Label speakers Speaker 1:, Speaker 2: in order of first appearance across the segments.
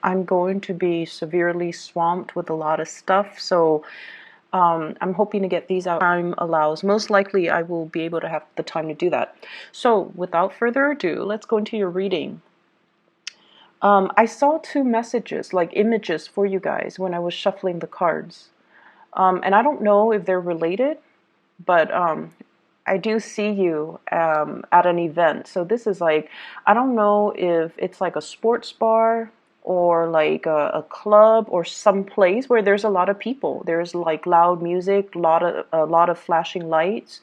Speaker 1: I'm going to be severely swamped with a lot of stuff, so I'm hoping to get these out time allows. Most likely I will be able to have the time to do that. So without further ado, let's go into your reading. I saw two messages, like images for you guys when I was shuffling the cards. And I don't know if they're related, but I do see you at an event. So this is like, I don't know if it's like a sports bar or like a club or some place where there's a lot of people. There's like loud music, a lot of flashing lights.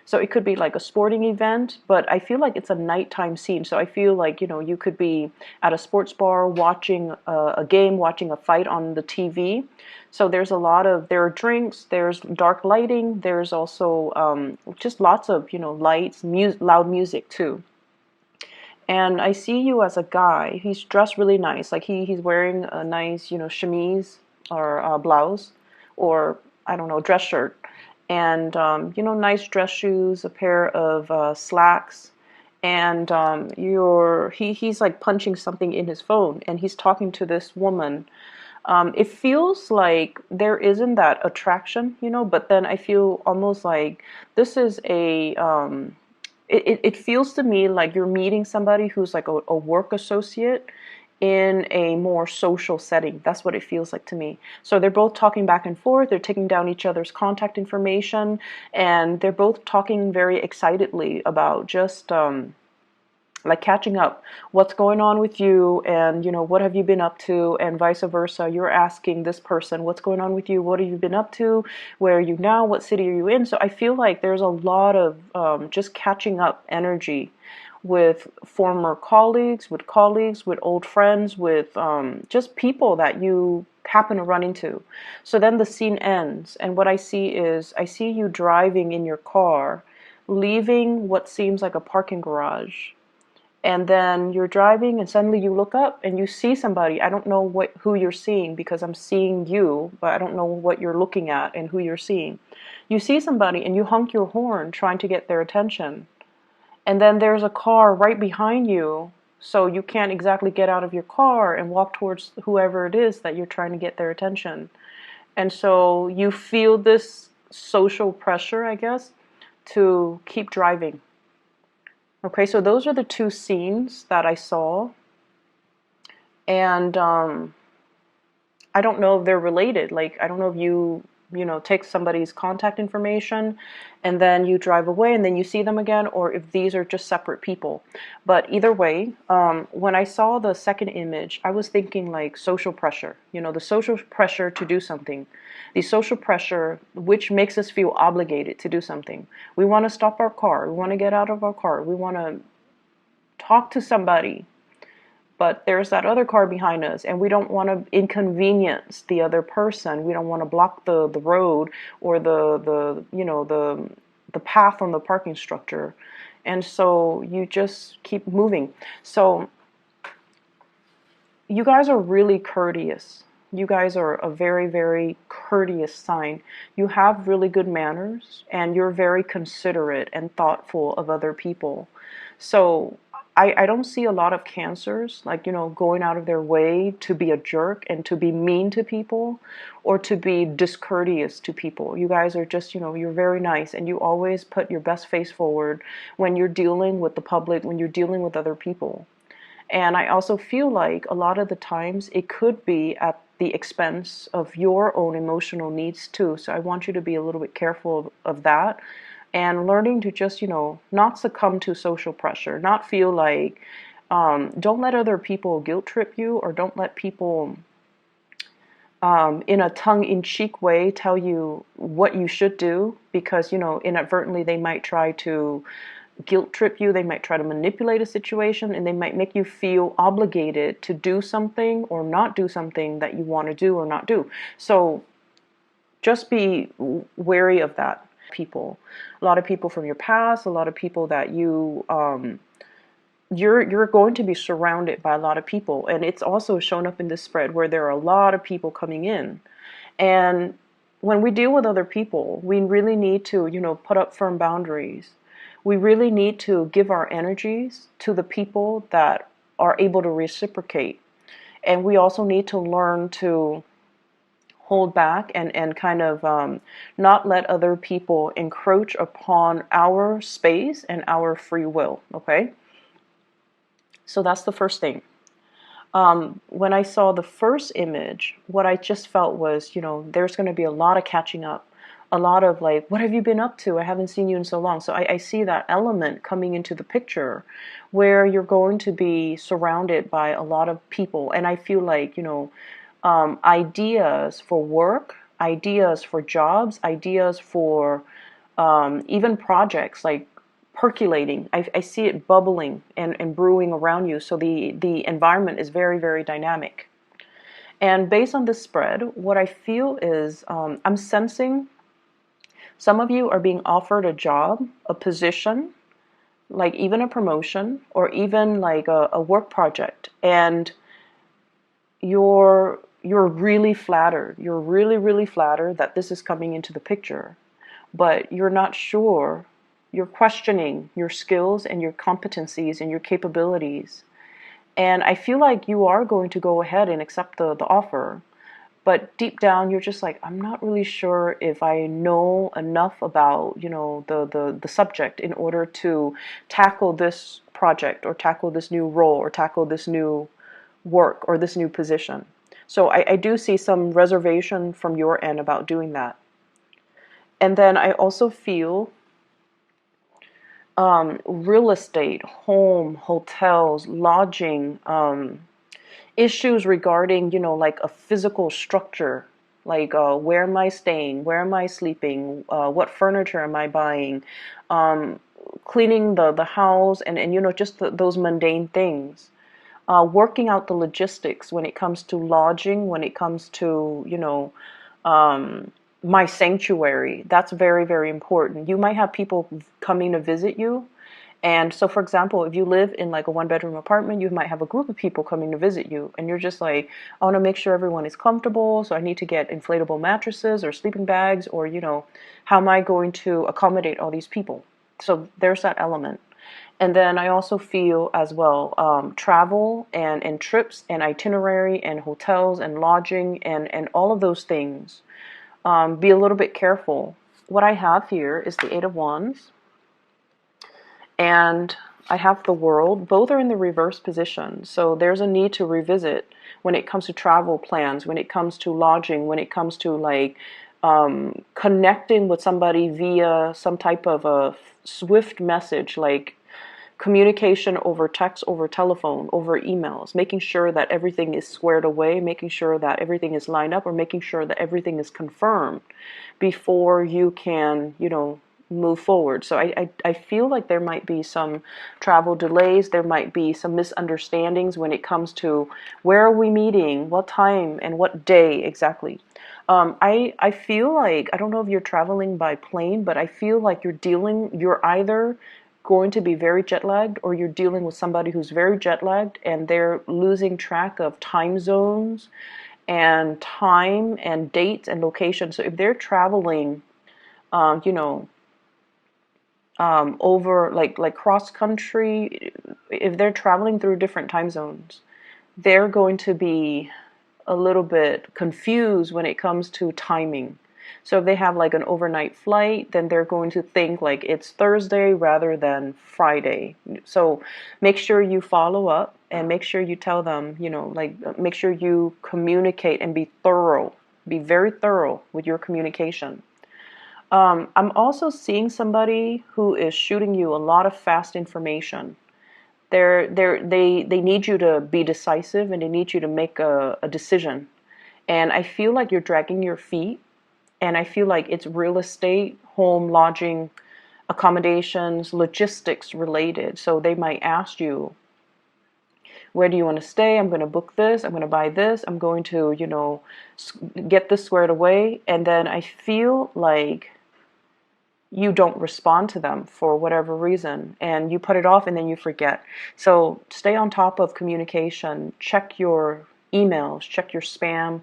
Speaker 1: So it could be like a sporting event, but I feel like it's a nighttime scene. So I feel like, you could be at a sports bar watching a game, watching a fight on the TV. So there are drinks, there's dark lighting, there's also just lots of, lights, loud music too. And I see you as a guy. He's dressed really nice. Like he's wearing a nice, chemise or blouse or I don't know, dress shirt. And, nice dress shoes, a pair of slacks. And he's like punching something in his phone and he's talking to this woman. It feels like there isn't that attraction, but then I feel almost like this is it feels to me like you're meeting somebody who's like a work associate in a more social setting. That's what it feels like to me. So they're both talking back and forth, they're taking down each other's contact information, and they're both talking very excitedly about just like catching up, what's going on with you, and what have you been up to, and vice versa. You're asking this person what's going on with you, what have you been up to, where are you now, what city are you in. So I feel like there's a lot of just catching up energy with former colleagues, with old friends, with just people that you happen to run into. So then the scene ends, and what I see is I see you driving in your car, leaving what seems like a parking garage, and then you're driving and suddenly you look up and you see somebody. I don't know who you're seeing because I'm seeing you, but I don't know what you're looking at and who you're seeing. You see somebody and you honk your horn trying to get their attention. And then there's a car right behind you, so you can't exactly get out of your car and walk towards whoever it is that you're trying to get their attention. And so you feel this social pressure, I guess, to keep driving. Okay, so those are the two scenes that I saw. And I don't know if they're related. Like, I don't know if take somebody's contact information and then you drive away and then you see them again, or if these are just separate people. But either way, when I saw the second image, I was thinking like social pressure, the social pressure to do something, the social pressure which makes us feel obligated to do something. We want to stop our car, we want to get out of our car, we want to talk to somebody, but there's that other car behind us and we don't want to inconvenience the other person. We don't want to block the road or the path on the parking structure. And so you just keep moving. So you guys are really courteous. You guys are a very, very courteous sign. You have really good manners and you're very considerate and thoughtful of other people. So I don't see a lot of Cancers, like, going out of their way to be a jerk and to be mean to people or to be discourteous to people. You guys are just, you're very nice and you always put your best face forward when you're dealing with the public, when you're dealing with other people. And I also feel like a lot of the times it could be at the expense of your own emotional needs too. So I want you to be a little bit careful of that and learning to just, not succumb to social pressure, not feel like, don't let other people guilt trip you, or don't let people in a tongue-in-cheek way tell you what you should do, because, inadvertently they might try to guilt trip you, they might try to manipulate a situation, and they might make you feel obligated to do something or not do something that you want to do or not do. So just be wary of that. A lot of people from your past, a lot of people that you're going to be surrounded by a lot of people, and it's also shown up in this spread where there are a lot of people coming in. And when we deal with other people, we really need to, put up firm boundaries. We really need to give our energies to the people that are able to reciprocate. And we also need to learn to hold back and kind of not let other people encroach upon our space and our free will, okay? So that's the first thing. When I saw the first image, what I just felt was, there's going to be a lot of catching up, a lot of like, what have you been up to? I haven't seen you in so long. So I see that element coming into the picture where you're going to be surrounded by a lot of people. And I feel like, ideas for work, ideas for jobs, ideas for even projects like percolating. I see it bubbling and brewing around you. So the environment is very, very dynamic. And based on this spread, what I feel is I'm sensing some of you are being offered a job, a position, like even a promotion, or even like a work project. And you're really flattered. You're really, really flattered that this is coming into the picture. But you're not sure. You're questioning your skills and your competencies and your capabilities. And I feel like you are going to go ahead and accept the offer. But deep down, you're just like, I'm not really sure if I know enough about, the subject in order to tackle this project or tackle this new role or tackle this new work or this new position. So I do see some reservation from your end about doing that. And then I also feel real estate, home, hotels, lodging, issues regarding, like a physical structure, like where am I staying, where am I sleeping, what furniture am I buying, cleaning the house, and just those mundane things. Working out the logistics when it comes to lodging, when it comes to, my sanctuary. That's very, very important. You might have people coming to visit you. And so, for example, if you live in like a one-bedroom apartment, you might have a group of people coming to visit you. And you're just like, I want to make sure everyone is comfortable. So I need to get inflatable mattresses or sleeping bags, or, how am I going to accommodate all these people? So there's that element. And then I also feel as well travel and trips and itinerary and hotels and lodging and all of those things. Be a little bit careful. What I have here is the Eight of Wands, and I have the World. Both are in the reverse position. So there's a need to revisit when it comes to travel plans, when it comes to lodging, when it comes to like connecting with somebody via some type of a swift message, like communication over text, over telephone, over emails, making sure that everything is squared away, making sure that everything is lined up, or making sure that everything is confirmed before you can, move forward. So I feel like there might be some travel delays. There might be some misunderstandings when it comes to where are we meeting, what time, and what day exactly. I feel like, I don't know if you're traveling by plane, but I feel like you're either going to be very jet lagged, or you're dealing with somebody who's very jet lagged and they're losing track of time zones and time and dates and location. So if they're traveling, over like cross country, if they're traveling through different time zones, they're going to be a little bit confused when it comes to timing. So if they have like an overnight flight, then they're going to think like it's Thursday rather than Friday. So make sure you follow up and make sure you tell them, make sure you communicate and be thorough. Be very thorough with your communication. I'm also seeing somebody who is shooting you a lot of fast information. They need you to be decisive, and they need you to make a decision. And I feel like you're dragging your feet, and I feel like it's real estate, home, lodging, accommodations, logistics related. So they might ask you, where do you want to stay? I'm going to book this. I'm going to buy this. I'm going to, get this squared away. And then I feel like you don't respond to them for whatever reason, and you put it off and then you forget. So stay on top of communication. Check your emails, check your spam,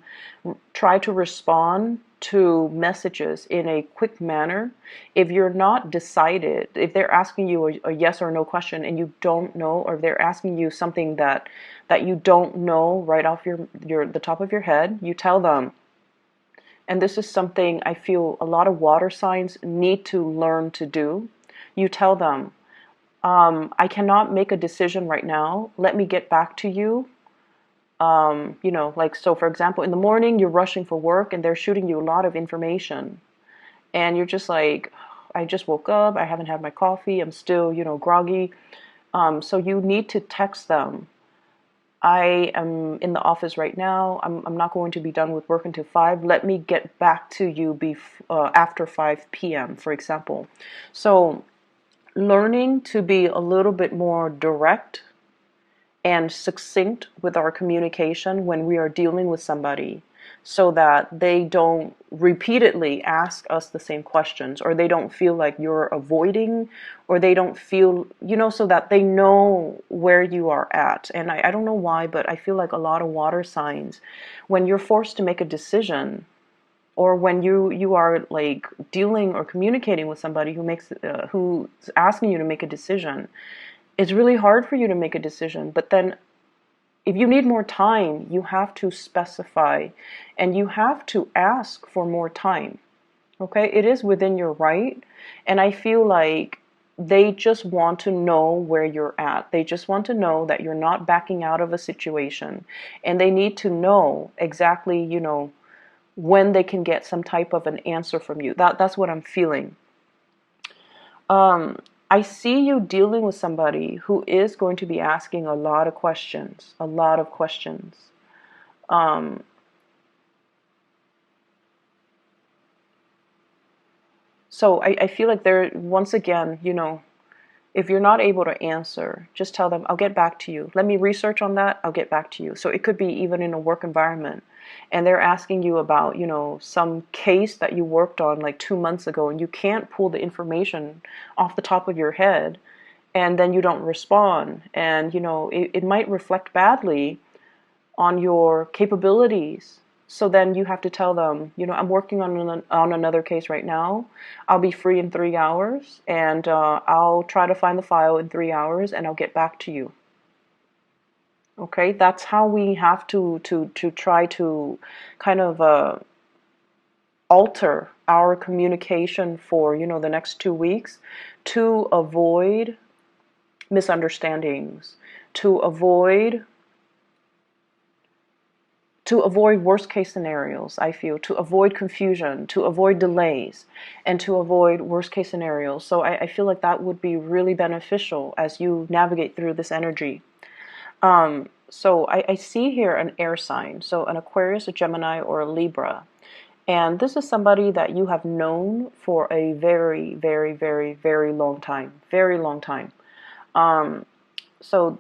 Speaker 1: try to respond to messages in a quick manner, if you're not decided, if they're asking you a yes or no question and you don't know, or they're asking you something that you don't know right off the top of your head, you tell them. And this is something I feel a lot of water signs need to learn to do. You tell them, I cannot make a decision right now. Let me get back to you. Like, so for example, in the morning, you're rushing for work and they're shooting you a lot of information. And you're just like, I just woke up. I haven't had my coffee. I'm still, groggy. So you need to text them. I am in the office right now. I'm not going to be done with work until 5. Let me get back to you after 5 p.m., for example. So learning to be a little bit more direct and succinct with our communication when we are dealing with somebody, so that they don't repeatedly ask us the same questions, or they don't feel like you're avoiding, or they don't feel, so that they know where you are at. And I don't know why, but I feel like a lot of water signs, when you're forced to make a decision, or when you are like dealing or communicating with somebody who's asking you to make a decision, it's really hard for you to make a decision. But then if you need more time, you have to specify and you have to ask for more time. Okay? It is within your right. And I feel like they just want to know where you're at. They just want to know that you're not backing out of a situation. And they need to know exactly, when they can get some type of an answer from you. That's what I'm feeling. I see you dealing with somebody who is going to be asking a lot of questions, a lot of questions. So I feel like once again, if you're not able to answer, just tell them, I'll get back to you. Let me research on that. I'll get back to you. So it could be even in a work environment. And they're asking you about, some case that you worked on like 2 months ago, and you can't pull the information off the top of your head, and then you don't respond. And, it might reflect badly on your capabilities. So then you have to tell them, I'm working on another case right now. I'll be free in 3 hours, and I'll try to find the file in 3 hours, and I'll get back to you. Okay, that's how we have to try to kind of alter our communication for the next 2 weeks, to avoid misunderstandings, to avoid worst case scenarios. I feel, to avoid confusion, to avoid delays, and to avoid worst case scenarios. So I feel like that would be really beneficial as you navigate through this energy. So I see here an air sign, so an Aquarius, a Gemini, or a Libra. And this is somebody that you have known for a very, very, very, very long time. Very long time. So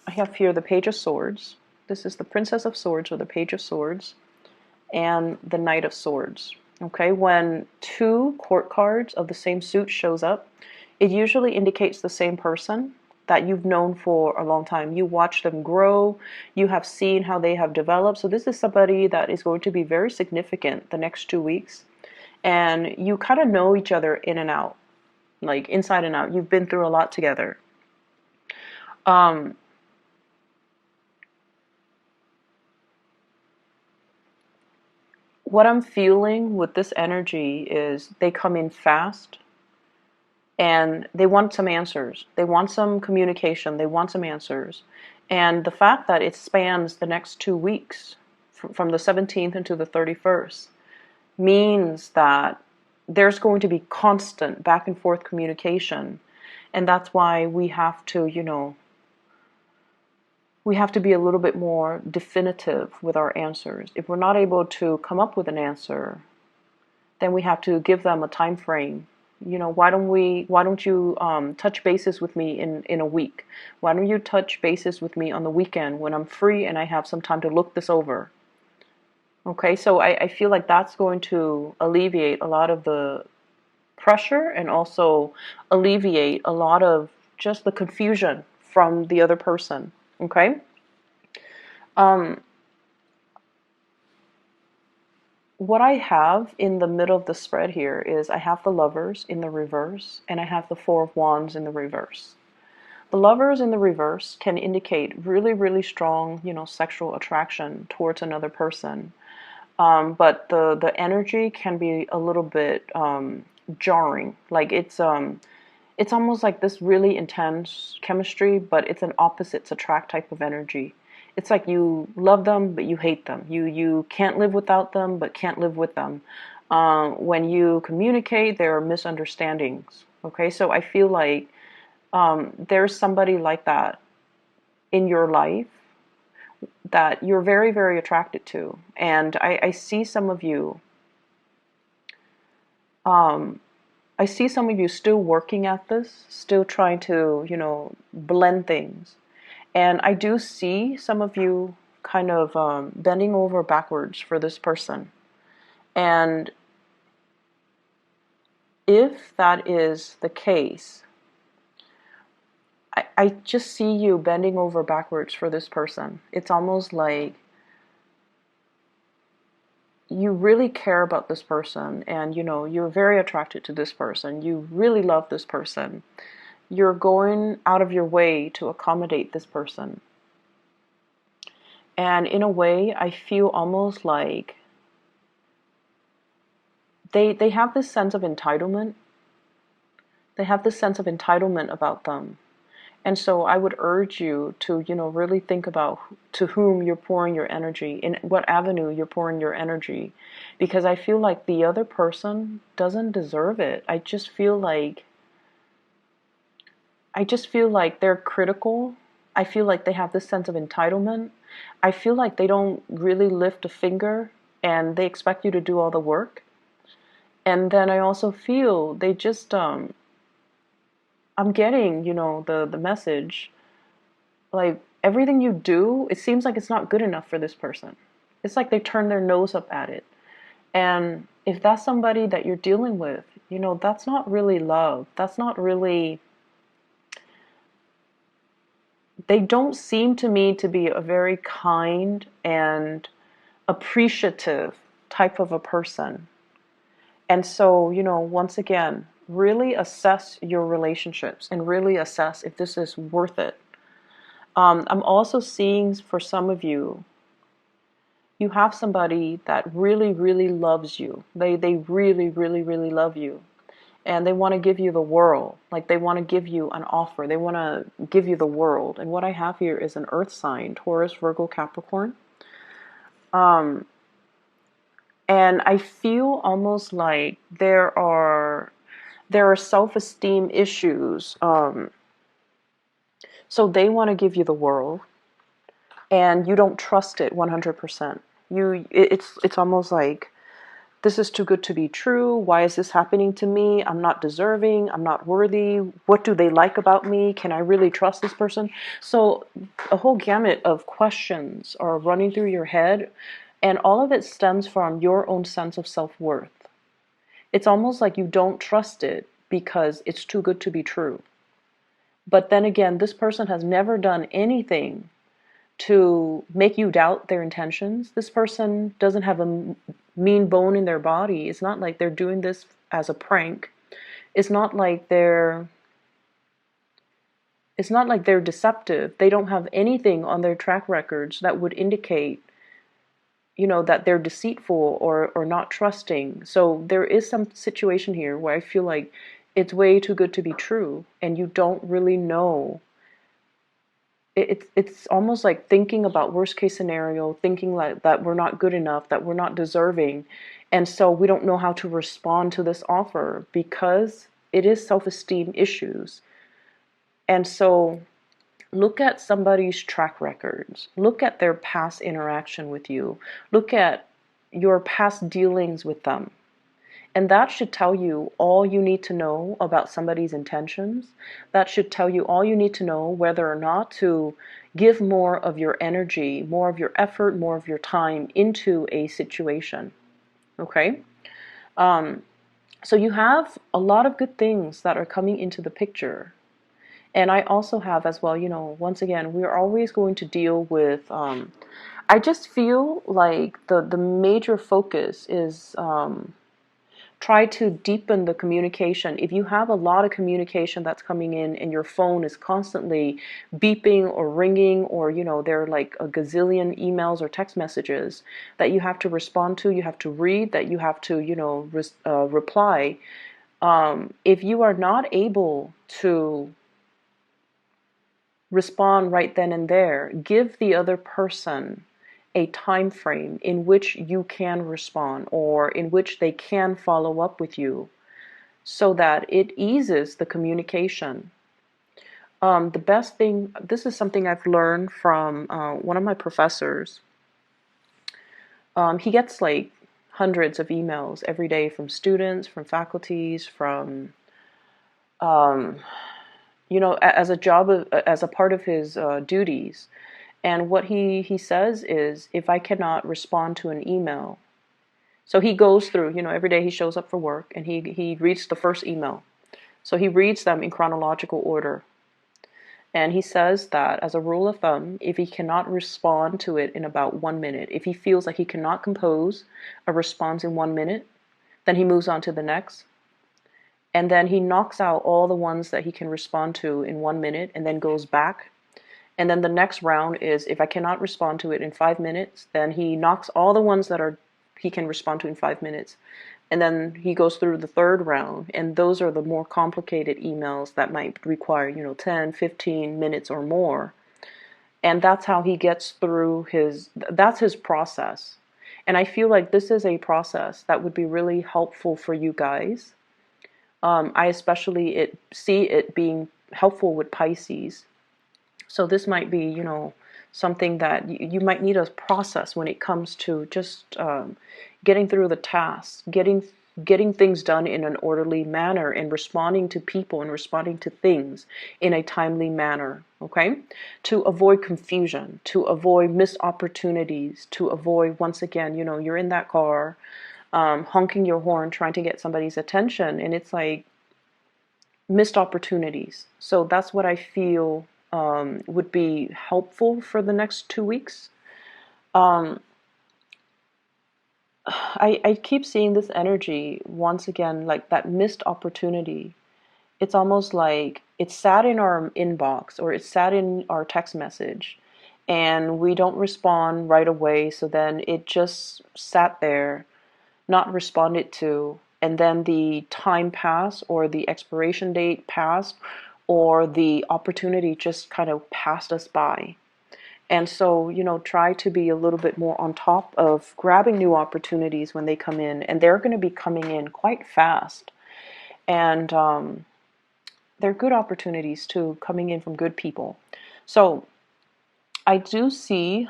Speaker 1: I have here the Page of Swords. This is the Princess of Swords, or the Page of Swords, and the Knight of Swords. Okay, when 2 court cards of the same suit shows up, it usually indicates the same person that you've known for a long time. You watch them grow, you have seen how they have developed. So this is somebody that is going to be very significant the next 2 weeks. And you kind of know each other in and out, like inside and out. You've been through a lot together. What I'm feeling with this energy is they come in fast, and they want some answers. They want some communication. They want some answers. And the fact that it spans the next 2 weeks, from the 17th into the 31st, means that there's going to be constant back and forth communication. And that's why we have to, we have to be a little bit more definitive with our answers. If we're not able to come up with an answer, then we have to give them a time frame. Why don't you touch bases with me in a week? Why don't you touch bases with me on the weekend when I'm free and I have some time to look this over? Okay, so I feel like that's going to alleviate a lot of the pressure, and also alleviate a lot of just the confusion from the other person. Okay? what I have in the middle of the spread here is I have the Lovers in the reverse, and I have the Four of Wands in the reverse. The Lovers in the reverse can indicate really, really strong, sexual attraction towards another person. But the energy can be a little bit jarring. Like it's almost like this really intense chemistry, but it's an opposites attract type of energy. It's like you love them, but you hate them. You can't live without them, but can't live with them. When you communicate, there are misunderstandings. Okay, so I feel like there's somebody like that in your life that you're very, very attracted to. And I see some of you, I see some of you still working at this, still trying to, blend things. And I do see some of you kind of bending over backwards for this person. And if that is the case, I just see you bending over backwards for this person. It's almost like you really care about this person, and you're very attracted to this person. You really love this person. You're going out of your way to accommodate this person. And in a way, I feel almost like they have this sense of entitlement. They have this sense of entitlement about them. And so I would urge you to, really think about to whom you're pouring your energy, in what avenue you're pouring your energy. Because I feel like the other person doesn't deserve it. I just feel like they're critical. I feel like they have this sense of entitlement. I feel like they don't really lift a finger and they expect you to do all the work. And then I also feel they just I'm getting, the message, like everything you do, it seems like it's not good enough for this person. It's like they turn their nose up at it. And if that's somebody that you're dealing with, that's not really love. That's not really, they don't seem to me to be a very kind and appreciative type of a person. And so, once again, really assess your relationships and really assess if this is worth it. I'm also seeing for some of you, you have somebody that really, really loves you. They really, really, really love you. And they want to give you the world. Like they want to give you an offer. They want to give you the world. And what I have here is an earth sign, Taurus, Virgo, Capricorn. And I feel almost like there are self-esteem issues. So they want to give you the world, and you don't trust it 100%. It's almost like, this is too good to be true. Why is this happening to me? I'm not deserving. I'm not worthy. What do they like about me? Can I really trust this person? So a whole gamut of questions are running through your head, and all of it stems from your own sense of self-worth. It's almost like you don't trust it because it's too good to be true. But then again, this person has never done anything to make you doubt their intentions. This person doesn't have a mean bone in their body. It's not like they're doing this as a prank. It's not like they're deceptive. They don't have anything on their track records that would indicate, that they're deceitful or not trusting. So there is some situation here where I feel like it's way too good to be true, and you don't really know. It's almost like thinking about worst case scenario, thinking like that we're not good enough, that we're not deserving, and so we don't know how to respond to this offer because it is self-esteem issues. And so look at somebody's track records, look at their past interaction with you, look at your past dealings with them. And that should tell you all you need to know about somebody's intentions. That should tell you all you need to know whether or not to give more of your energy, more of your effort, more of your time into a situation. Okay? So you have a lot of good things that are coming into the picture. And I also have as well, once again, we're always going to deal with I just feel like the major focus is try to deepen the communication. If you have a lot of communication that's coming in and your phone is constantly beeping or ringing, or there are like a gazillion emails or text messages that you have to respond to, you have to read, that you have to reply. If you are not able to respond right then and there, give the other person a time frame in which you can respond, or in which they can follow up with you, so that it eases the communication. The best thing, this is something I've learned from one of my professors. He gets like hundreds of emails every day from students, from faculties, from um, as a as a part of his duties. And what he says is, if I cannot respond to an email, so he goes through, every day he shows up for work and he reads the first email. So he reads them in chronological order. And he says that as a rule of thumb, if he cannot respond to it in about 1 minute, if he feels like he cannot compose a response in 1 minute, then he moves on to the next. And then he knocks out all the ones that he can respond to in 1 minute and then goes back. And then the next round is, if I cannot respond to it in 5 minutes, then he knocks all the ones that he can respond to in 5 minutes. And then he goes through the third round, and those are the more complicated emails that might require, 10, 15 minutes or more. And that's how he gets through that's his process. And I feel like this is a process that would be really helpful for you guys. I especially see it being helpful with Pisces. So this might be, something that you might need a process when it comes to just getting through the tasks, getting things done in an orderly manner, and responding to people and responding to things in a timely manner, okay? To avoid confusion, to avoid missed opportunities, to avoid, once again, you're in that car, honking your horn, trying to get somebody's attention, and it's like missed opportunities. So that's what I feel would be helpful for the next 2 weeks. Um, I keep seeing this energy once again, like that missed opportunity. It's almost like it's sat in our inbox, or it's sat in our text message, and we don't respond right away. So then it just sat there, not responded to, and then the time passed, or the expiration date passed, or the opportunity just kind of passed us by. And so, try to be a little bit more on top of grabbing new opportunities when they come in. And they're going to be coming in quite fast. And they're good opportunities too, coming in from good people. So I do see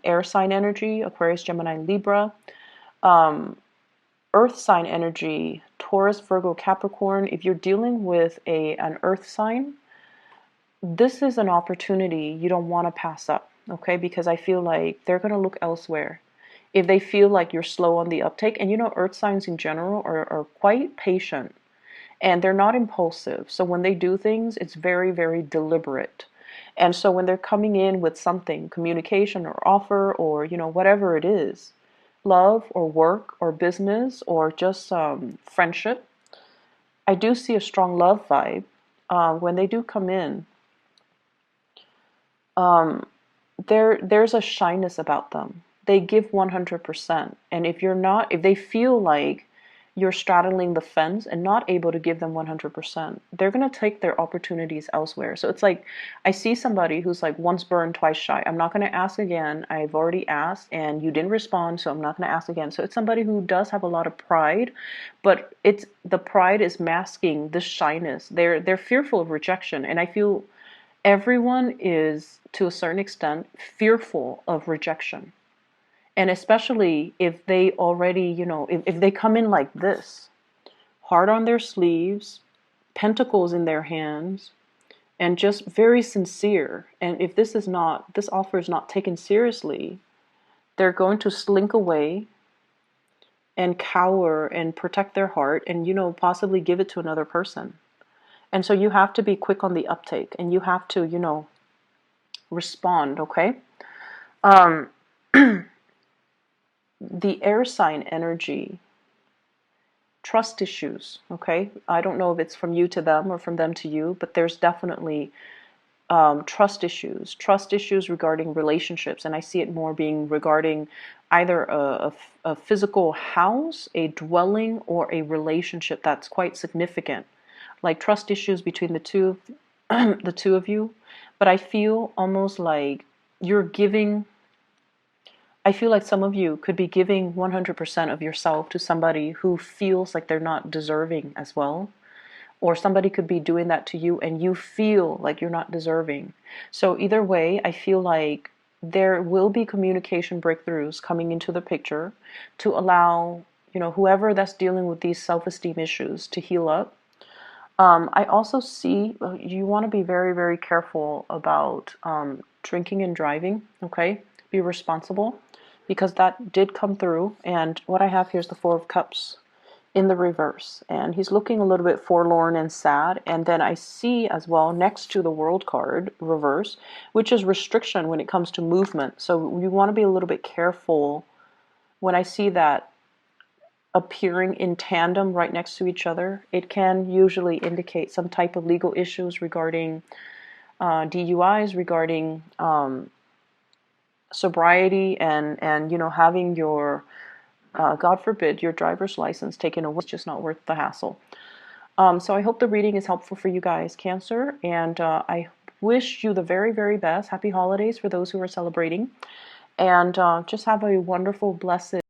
Speaker 1: air sign energy, Aquarius, Gemini, Libra. Earth sign energy, Taurus, Virgo, Capricorn. If you're dealing with an earth sign, this is an opportunity you don't want to pass up, okay? Because I feel like they're going to look elsewhere if they feel like you're slow on the uptake. And earth signs in general are quite patient, and they're not impulsive. So when they do things, it's very, very deliberate. And so when they're coming in with something, communication or offer, or whatever it is, love or work or business or just friendship, I do see a strong love vibe. When they do come in, there's a shyness about them. They give 100%. And if they feel like you're straddling the fence and not able to give them 100%, they're going to take their opportunities elsewhere. So it's like, I see somebody who's like once burned, twice shy. I'm not going to ask again. I've already asked and you didn't respond, so I'm not going to ask again. So it's somebody who does have a lot of pride, but the pride is masking this shyness. They're fearful of rejection. And I feel everyone is, to a certain extent, fearful of rejection. And especially if they already, if they come in like this, heart on their sleeves, pentacles in their hands, and just very sincere. And if this offer is not taken seriously, they're going to slink away and cower and protect their heart and, possibly give it to another person. And so you have to be quick on the uptake, and you have to, respond, okay? the air sign energy, trust issues, okay? I don't know if it's from you to them or from them to you, but there's definitely trust issues regarding relationships. And I see it more being regarding either a physical house, a dwelling, or a relationship that's quite significant. Like trust issues between the two of you. But I feel almost like you're giving, I feel like some of you could be giving 100% of yourself to somebody who feels like they're not deserving as well. Or somebody could be doing that to you and you feel like you're not deserving. So either way, I feel like there will be communication breakthroughs coming into the picture to allow, whoever that's dealing with these self-esteem issues to heal up. I also see you want to be very, very careful about drinking and driving, okay? Be responsible because that did come through. And what I have here is the Four of Cups in the reverse. And he's looking a little bit forlorn and sad. And then I see as well next to the World card, reverse, which is restriction when it comes to movement. So you want to be a little bit careful when I see that appearing in tandem right next to each other. It can usually indicate some type of legal issues regarding DUIs, regarding sobriety, and having your God forbid your driver's license taken away. It's just not worth the hassle. So I hope the reading is helpful for you guys, Cancer, and I wish you the very, very best. Happy holidays for those who are celebrating, and just have a wonderful, blessed